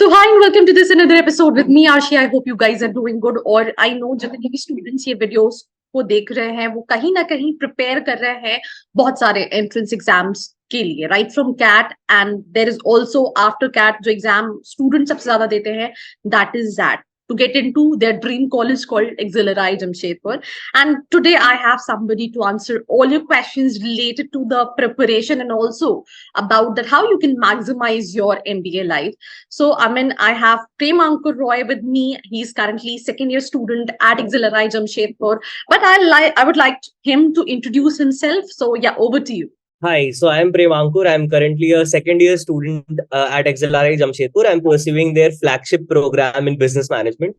So hi and welcome to this another episode with me Arshi. I hope you guys are doing good. और I know जितने भी students ये videos को देख रहे हैं वो कहीं ना कहीं prepare कर रहे हैं बहुत सारे entrance exams के लिए, right from CAT and there is also after CAT जो exam students सबसे ज्यादा देते हैं, that is that to get into their dream college called XLRI Jamshedpur. And today I have somebody to answer all your questions related to the preparation and also about that how you can maximize your MBA life. So, I have Premankar Roy with me. He's currently second year student at XLRI Jamshedpur. But I would like him to introduce himself. So, yeah, over to you. Hi, so I'm Premankar. I'm currently a second year student at XLRI Jamshedpur. I'm pursuing their flagship program in business management.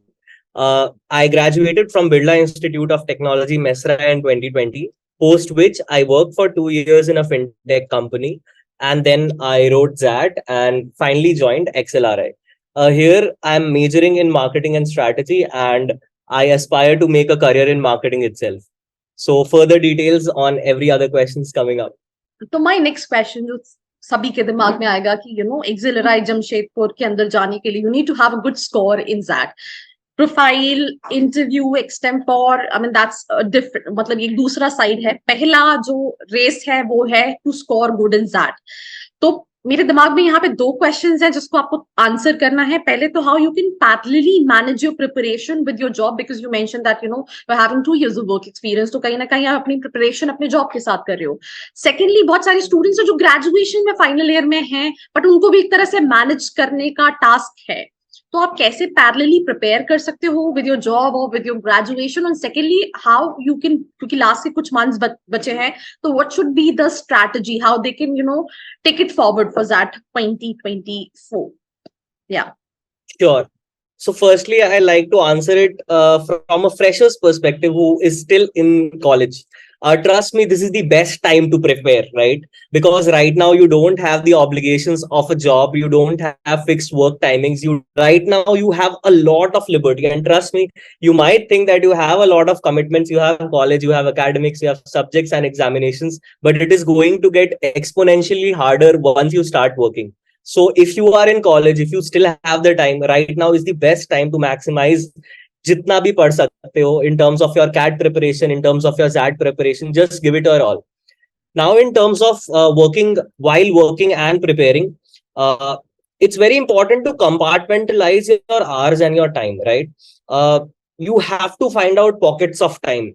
I graduated from Birla Institute of Technology, Mesra in 2020, post which I worked for 2 years in a fintech company. And then I wrote ZAT and finally joined XLRI. Here, I'm majoring in marketing and strategy, and I aspire to make a career in marketing itself. So further details on every other questions coming up. तो my next question जो सभी के दिमाग में आएगा कि XLRI Jamshedpur के अंदर जाने के लिए you need to have a good score in that profile interview extempore that's different, मतलब एक दूसरा साइड है. पहला जो रेस है वो है to score good in that. तो मेरे दिमाग में यहाँ पे दो क्वेश्चंस हैं जिसको आपको आंसर करना है. पहले तो how you can parallelly manage your preparation with your job, because you mention that you are having 2 years of work experience, तो कहीं ना कहीं आप अपनी प्रिपरेशन अपने जॉब के साथ कर रहे हो. सेकेंडली, बहुत सारे स्टूडेंट्स हैं जो ग्रेजुएशन में फाइनल ईयर में हैं बट उनको भी एक तरह से मैनेज करने का टास्क है. तो आप कैसे पैरेलली प्रिपेयर कर सकते हो विद योर जॉब और विद योर ग्रेजुएशन? और सेकेंडली हाउ यू कैन, क्योंकि लास्ट के कुछ मंथ्स बचे हैं, तो what should be the strategy how they can take it forward for that 2024? Yeah. Sure. So firstly, I like to answer it from a fresher's perspective who is still in college. Trust me, this is the best time to prepare, right? Because right now you don't have the obligations of a job. You don't have fixed work timings. Right now you have a lot of liberty. And trust me, you might think that you have a lot of commitments. You have college, you have academics, you have subjects and examinations, but it is going to get exponentially harder once you start working. So if you are in college, if you still have the time, right now is the best time to maximize जितना भी पढ़ सकते हो in terms of your CAT preparation, in terms of your ZAT preparation. Just give it your all. Now, in terms of while working and preparing, it's very important to compartmentalize your hours and your time, right? You have to find out pockets of time,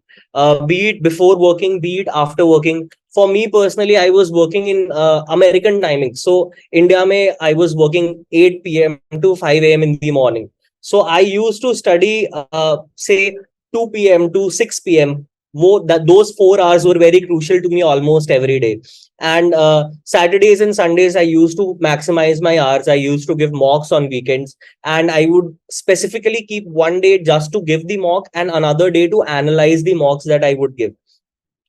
be it before working, be it after working. For me personally, I was working in American timing. So India mein, I was working 8 p.m. to 5 a.m. in the morning. So I used to study, say 2 p.m. to 6 p.m. Those 4 hours were very crucial to me almost every day. And Saturdays and Sundays, I used to maximize my hours. I used to give mocks on weekends. And I would specifically keep one day just to give the mock and another day to analyze the mocks that I would give.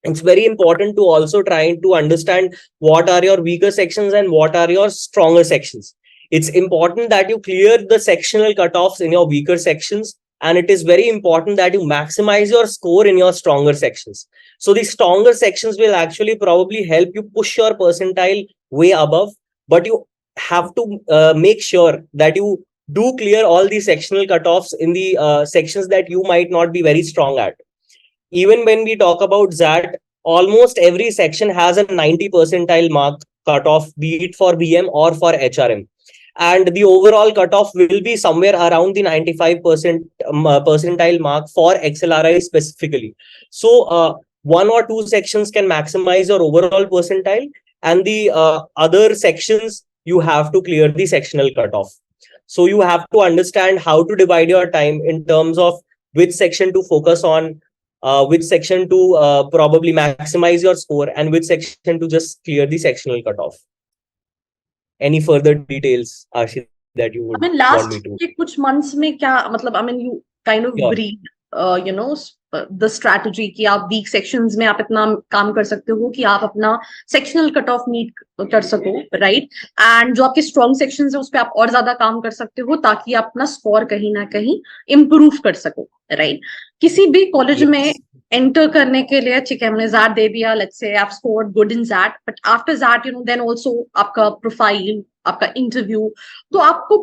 It's very important to also try to understand what are your weaker sections and what are your stronger sections. It's important that you clear the sectional cutoffs in your weaker sections, and it is very important that you maximize your score in your stronger sections. So the stronger sections will actually probably help you push your percentile way above, but you have to make sure that you do clear all the sectional cutoffs in the sections that you might not be very strong at. Even when we talk about ZAT, almost every section has a 90 percentile mark cutoff, be it for BM or for HRM. And the overall cutoff will be somewhere around the 95% percentile mark for XLRI specifically. So one or two sections can maximize your overall percentile, and the other sections you have to clear the sectional cutoff. So you have to understand how to divide your time in terms of which section to focus on, which section to probably maximize your score, and which section to just clear the sectional cutoff. Any further details, Ashi, that you would want me to? Last कुछ months में क्या, you kind of breed, the strategy कि आप weak sections में आप इतना काम कर सकते हो कि आप अपना sectional cutoff meet कर सको, right? And जो आपके strong sections है उस पे आप और ज्यादा काम कर सकते हो ताकि आप अपना score कहीं ना कहीं improve कर सको, right? किसी भी college में enter करने के लिए ठीक है हमने ZAT दे दिया, let's say I've scored good in ZAT, but after ZAT then also आपका profile, आपका interview, तो आपको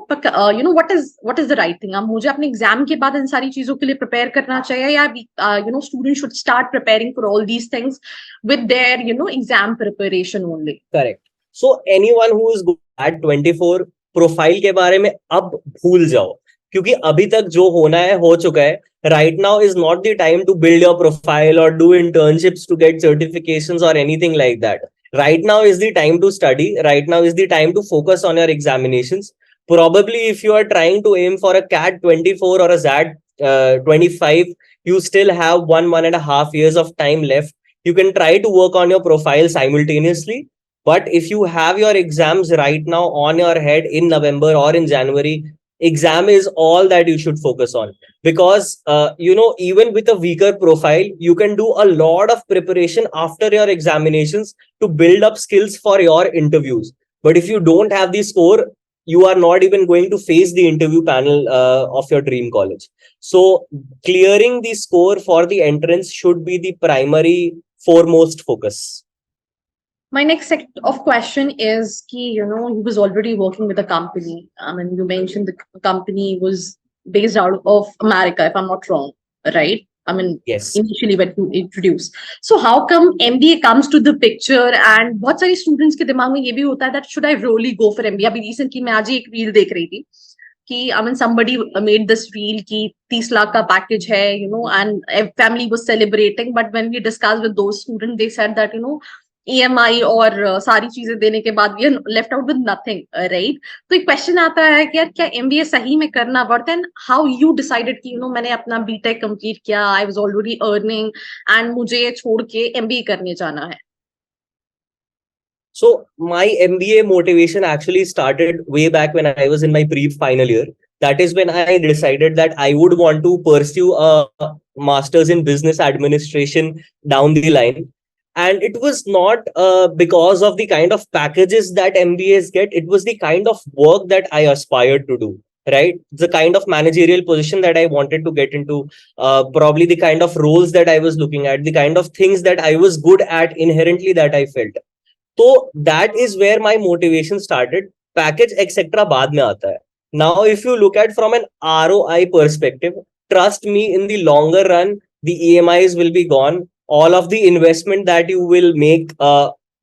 what is the right thing? अब मुझे अपने एग्जाम के बाद इन सारी चीजों के लिए प्रिपेयर करना चाहिए, या students should start preparing for all these things with their exam preparation only? Correct. So anyone who is good at 24, profile के बारे में अब भूल जाओ, क्योंकि अभी तक जो होना है हो चुका है. Right now is not the time to build your profile or do internships to get certifications or anything like that. Right now is the time to study. Right now is the time to focus on your examinations. Probably if you are trying to aim for a CAT 24 or a ZAT 25, you still have 1.5 years of time left. You can try to work on your profile simultaneously. But if you have your exams right now on your head in November or in January, exam is all that you should focus on. Because, even with a weaker profile, you can do a lot of preparation after your examinations to build up skills for your interviews. But if you don't have the score, you are not even going to face the interview panel of your dream college. So clearing the score for the entrance should be the primary foremost focus. My next set of question is he was already working with a company. I mean, you mentioned the company was based out of America, if I'm not wrong, right? I mean, yes, initially when you introduce. So how come MBA comes to the picture? And बहुत सारे students के दिमाग में ये भी होता है that should I really go for MBA? अभी recently मैं आज ही एक reel देख रही थी कि I mean somebody made this reel कि 30 lakh का package है, and family was celebrating. But when we discussed with those students, they said that EMI और सारी चीजें देने के बाद we are left out with nothing, right? तो एक क्वेश्चन आता है कि यार क्या MBA सही में करना पड़ता है? हाउ यू डिसाइडेड कि मैंने अपना बीटेक कंप्लीट किया, I was already earning and मुझे ये छोड़ के MBA करने जाना है. So my MBA motivation actually started way back when I was in my pre-final year. That is when I decided that I would want to pursue a master's in business administration down the line. And it was not because of the kind of packages that MBAs get. It was the kind of work that I aspired to do, right? The kind of managerial position that I wanted to get into, probably the kind of roles that I was looking at, the kind of things that I was good at inherently that I felt. So that is where my motivation started. Package etc. बाद में आता है. Now, if you look at from an ROI perspective, trust me, in the longer run, the EMIs will be gone. All of the investment that you will make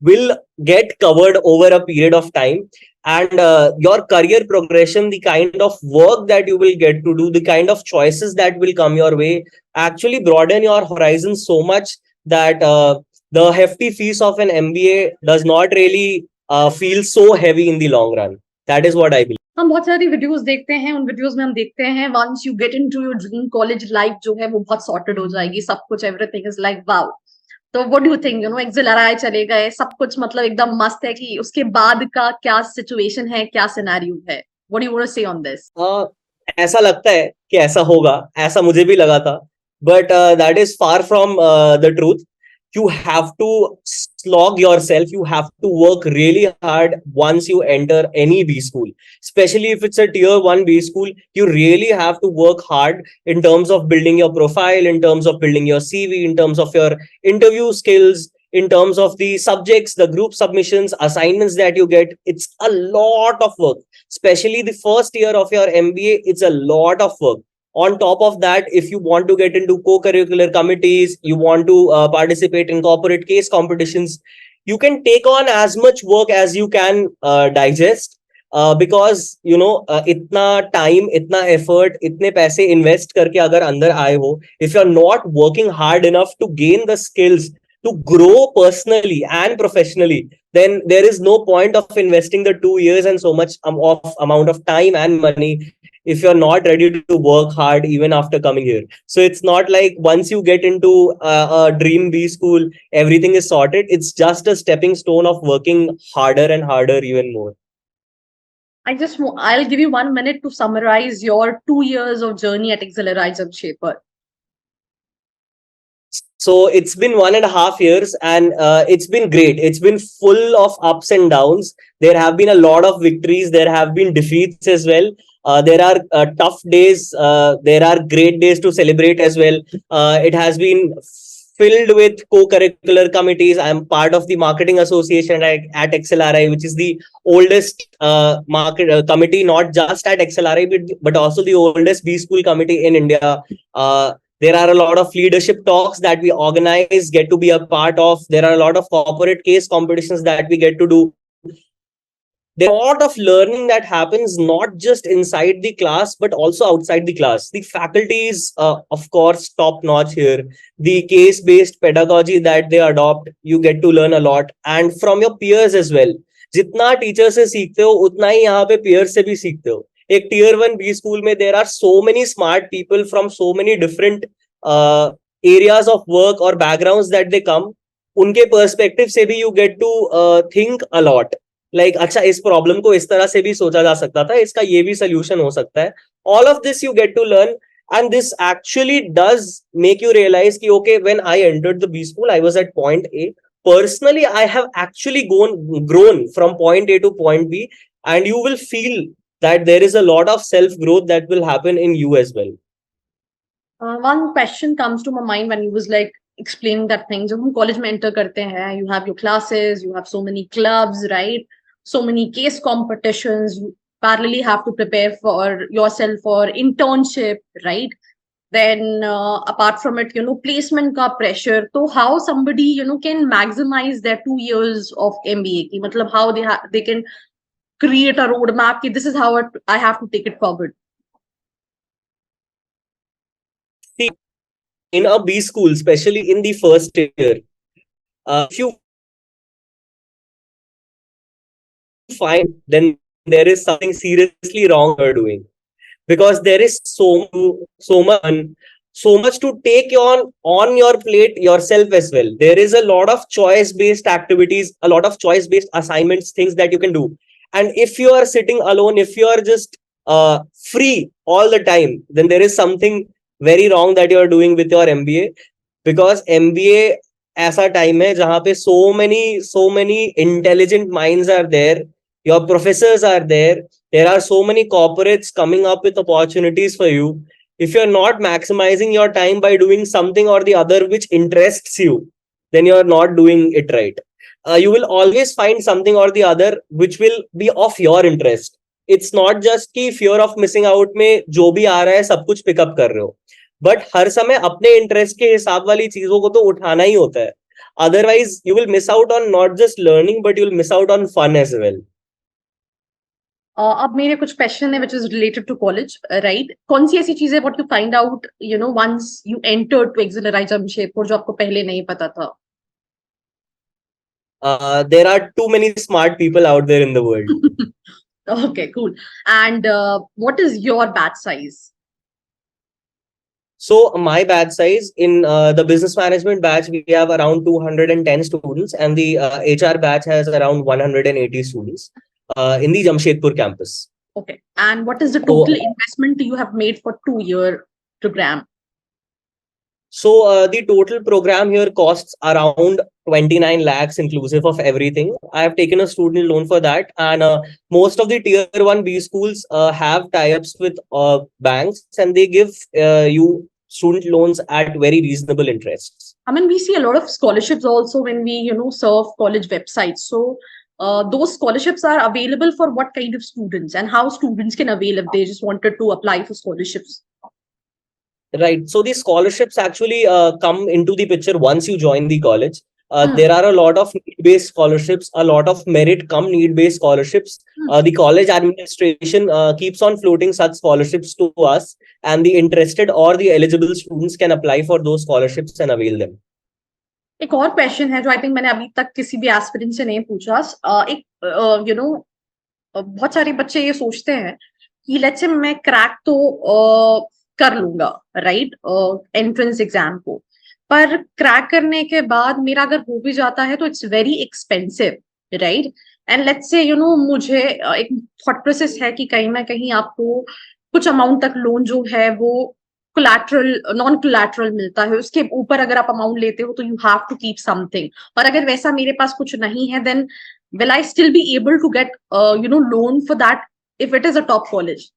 will get covered over a period of time. And your career progression, the kind of work that you will get to do, the kind of choices that will come your way, actually broaden your horizons so much that the hefty fees of an MBA does not really feel so heavy in the long run. That is what I believe. हम बहुत सारी videos देखते हैं, उन videos में हम देखते हैं once you get into your dream college life जो है वो बहुत सॉर्टेड हो जाएगी, सब कुछ एवरीथिंग इज लाइक वाओ. तो what do you think? XLRI चले गए, सब कुछ मतलब एकदम मस्त है, कि उसके बाद का क्या सिचुएशन है, क्या सिनेरियो है? What do you want to say on this? ऐसा लगता है कि ऐसा होगा, ऐसा मुझे भी लगा था, but that is far from the truth. You have to slog yourself. You have to work really hard once you enter any B school, especially if it's a tier 1 B school. You really have to work hard in terms of building your profile, in terms of building your CV, in terms of your interview skills, in terms of the subjects, the group submissions, assignments that you get. It's a lot of work, especially the first year of your MBA. It's a lot of work. On top of that, if you want to get into co-curricular committees, you want to participate in corporate case competitions, you can take on as much work as you can digest, because itna time, itna effort, itne paise invest karke agar andar aaye ho, if you're not working hard enough to gain the skills to grow personally and professionally, then there is no point of investing the 2 years and so much of amount of time and money if you're not ready to work hard even after coming here. So it's not like once you get into a dream B school, everything is sorted. It's just a stepping stone of working harder and harder even more. I'll give you 1 minute to summarize your 2 years of journey at XLRI Jamshedpur. So it's been 1.5 years, and it's been great. It's been full of ups and downs. There have been a lot of victories. There have been defeats as well. There are tough days. There are great days to celebrate as well. It has been filled with co-curricular committees. I'm part of the marketing association at XLRI, which is the oldest market committee, not just at XLRI, but also the oldest B school committee in India. There are a lot of leadership talks that we organize, get to be a part of. There are a lot of corporate case competitions that we get to do. There's a lot of learning that happens not just inside the class but also outside the class. The faculty is of course top notch here. The case based pedagogy that they adopt, you get to learn a lot, and from your peers as well. जितना teacher से सीखते हो उतना ही यहाँ पे peers से भी सीखते हो. एक tier 1 B school में there are so many smart people from so many different areas of work or backgrounds that they come. उनके perspective से भी you get to think a lot. Like अच्छा इस प्रॉब्लम को इस तरह से भी सोचा जा सकता था, इसका ये भी सोल्यूशन हो सकता है. All of this you get to learn, and this actually does make you realize ki, okay, when I entered the B school, I was at point A. Personally, I have actually grown from point A to point B, and you will feel that there is a lot of self growth that will happen in you as well. One question comes to my mind when you was like explaining that thing. जब हम college में enter करते हैं, you have your classes, you have so many clubs, right? So many case competitions. You parallelly have to prepare for yourself for internship, right? Then apart from it, placement ka pressure. So how somebody can maximize their 2 years of MBA ki matlab how they can create a roadmap ki this is how I have to take it forward. See, in a B school, especially in the first year, if you find, then there is something seriously wrong you're doing, because there is so much to take on your plate yourself as well. There is a lot of choice based activities, a lot of choice based assignments, things that you can do. And if you are sitting alone, if you are just free all the time, then there is something very wrong that you are doing with your MBA. Because MBA ऐसा time है जहाँ पे so many intelligent minds are there. Your professors are there. There are so many corporates coming up with opportunities for you. If you're not maximizing your time by doing something or the other which interests you, then you're not doing it right. You will always find something or the other which will be of your interest. It's not just कि fear of missing out में जो भी आ रहा है सब कुछ pick up कर रहे हो. But हर समय अपने interest के हिसाब वाली चीजों को तो उठाना ही होता है. Otherwise, you will miss out on not just learning, but you will miss out on fun as well. अब मेरे कुछ क्वेश्चन है which is related to college, right? कौन सी ऐसी चीजें what you find out once you entered to XLRI Jamshedpur जो आपको पहले नहीं पता था? There are too many smart people out there in the world. Okay, cool. And what is your batch size? So my batch size in the business management batch, we have around 210 students, and the HR batch has around 180 students in the Jamshedpur campus. Okay. And what is the total investment you have made for 2-year program? So the total program here costs around 29 lakhs inclusive of everything. I have taken a student loan for that, and most of the tier 1 B schools have tie-ups with banks, and they give you student loans at very reasonable interests. I mean, we see a lot of scholarships also when we surf college websites. So those scholarships are available for what kind of students, and how students can avail if they just wanted to apply for scholarships? Right. So the scholarships actually come into the picture once you join the college. There are a lot of need-based scholarships, a lot of merit come need-based scholarships. The college administration keeps on floating such scholarships to us, and the interested or the eligible students can apply for those scholarships and avail them. एक और question है जो I think मैंने अभी तक किसी भी aspirant से नहीं पूछा. एक बहुत सारे बच्चे ये सोचते हैं कि लेट्स से मैं क्रैक तो कर लूंगा, राइट, एंट्रेंस एग्जाम को, पर क्रैक करने के बाद मेरा अगर हो भी जाता है तो it's very expensive, right? And let's say मुझे एक थॉट प्रोसेस है कि कहीं ना कहीं आपको कुछ अमाउंट तक लोन जो है वो कोलैटरल नॉन कोलैटरल मिलता है, उसके ऊपर अगर आप अमाउंट लेते हो तो you have to keep something. और अगर वैसा मेरे पास कुछ नहीं है, then will I still be able to get loan for that if it is a top college?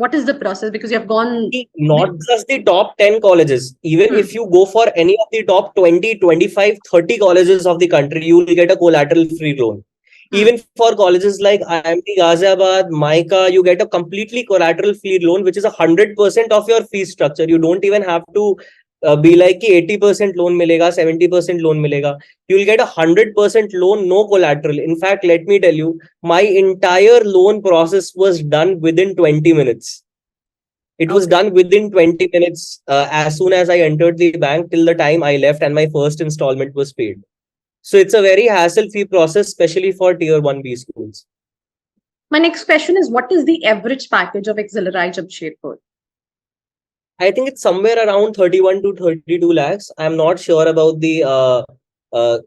What is the process? Because you have gone. Not just the top 10 colleges, even if you go for any of the top 20, 25, 30 colleges of the country, you will get a collateral free loan. Even for colleges like IMT Ghaziabad, MICA, you get a completely collateral free loan, which is 100% of your fee structure. You don't even have to be like कि 80% loan मिलेगा, 70% loan मिलेगा. You will get 100% loan, no collateral. In fact, let me tell you, my entire loan process was done within 20 minutes. It was done within 20 minutes as soon as I entered the bank till the time I left and my first installment was paid. So it's a very hassle-free process, especially for tier 1B schools. My next question is, what is the average package of XLRI Jamshedpur? I think it's somewhere around 31 to 32 lakhs. I'm not sure about the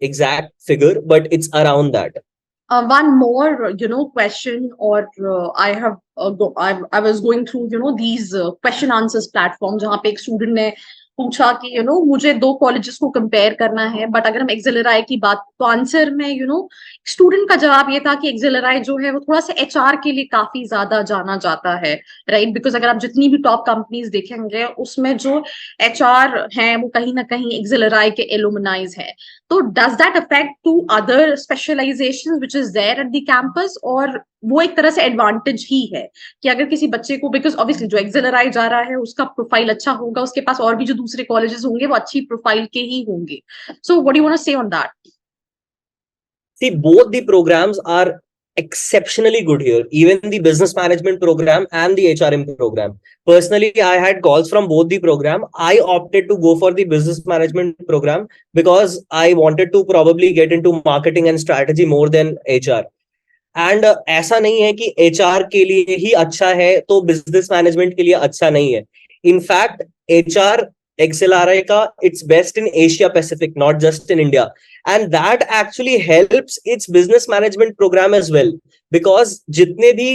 exact figure, but it's around that. One more, question, or I was going through, these question answers platforms जहाँ पे एक student ने पूछा कि मुझे 2 colleges को compare करना है, but अगर हम XLRI की बात, तो आंसर में स्टूडेंट का जवाब ये था कि XLRI जो है वो थोड़ा सा HR के लिए काफी ज्यादा जाना जाता है, राइट? बिकॉज अगर आप जितनी भी टॉप कंपनीज देखेंगे उसमें जो HR हैं वो कहीं ना कहीं XLRI के एलुमनाइज है. तो does that affect to other specializations which is there at the campus, और वो एक तरह से एडवांटेज ही है कि अगर किसी बच्चे को, बिकॉज ऑब्वियसली जो XLRI जा रहा है उसका प्रोफाइल अच्छा होगा, उसके पास और भी जो दूसरे कॉलेजेस होंगे वो अच्छी प्रोफाइल के ही होंगे. So what do you want to say on that? See, both the programs are exceptionally good here, even the business management program and the HRM program. Personally, I had calls from both the program. I opted to go for the business management program because I wanted to probably get into marketing and strategy more than HR. And ऐसा नहीं है कि HR के लिए ही अच्छा है तो business management के लिए अच्छा नहीं है. इनफैक्ट HR XLRI का it's best in Asia Pacific, not just in India. And that actually helps its business management program as well. Because जितने भी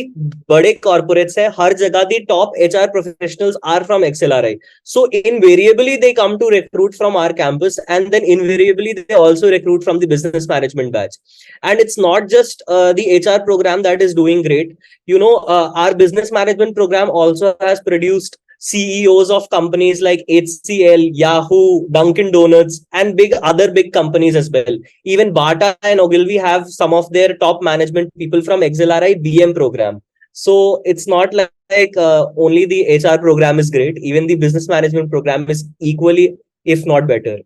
बड़े corporates हैं, हर जगह the top HR professionals are from XLRI. So invariably they come to recruit from our campus, and then invariably they also recruit from the business management batch. And it's not just the HR program that is doing great. Our business management program also has produced CEOs of companies like HCL, Yahoo, Dunkin' Donuts, and other big companies as well. Even Bata and Ogilvy have some of their top management people from XLRI BM program. So it's not like only the HR program is great. Even the business management program is equally, if not better.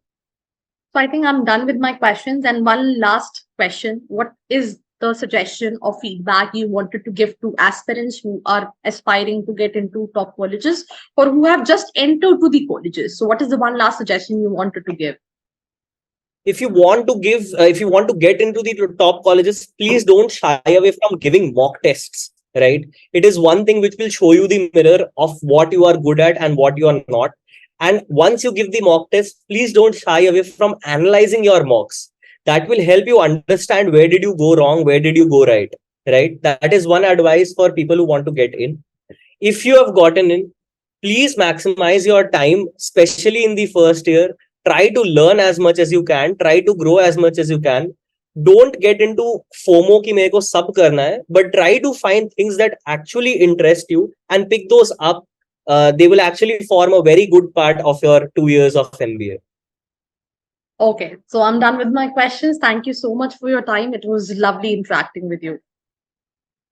So I think I'm done with my questions. And one last question: what is the suggestion or feedback you wanted to give to aspirants who are aspiring to get into top colleges or who have just entered to the colleges? So what is the one last suggestion you wanted to give? If you want to get into the top colleges, please don't shy away from giving mock tests, right? It is one thing which will show you the mirror of what you are good at and what you are not. And once you give the mock test, please don't shy away from analyzing your mocks. That will help you understand where did you go wrong, where did you go right, right? That is one advice for people who want to get in. If you have gotten in, please maximize your time, especially in the first year. Try to learn as much as you can. Try to grow as much as you can. Don't get into FOMO ki mere ko sab karna hai, but try to find things that actually interest you and pick those up. They will actually form a very good part of your 2 years of MBA. Okay, so I'm done with my questions. Thank you so much for your time. It was lovely interacting with you.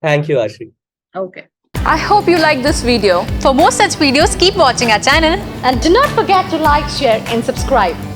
Thank you, Ashri. Okay. I hope you liked this video. For more such videos, keep watching our channel. And do not forget to like, share, and subscribe.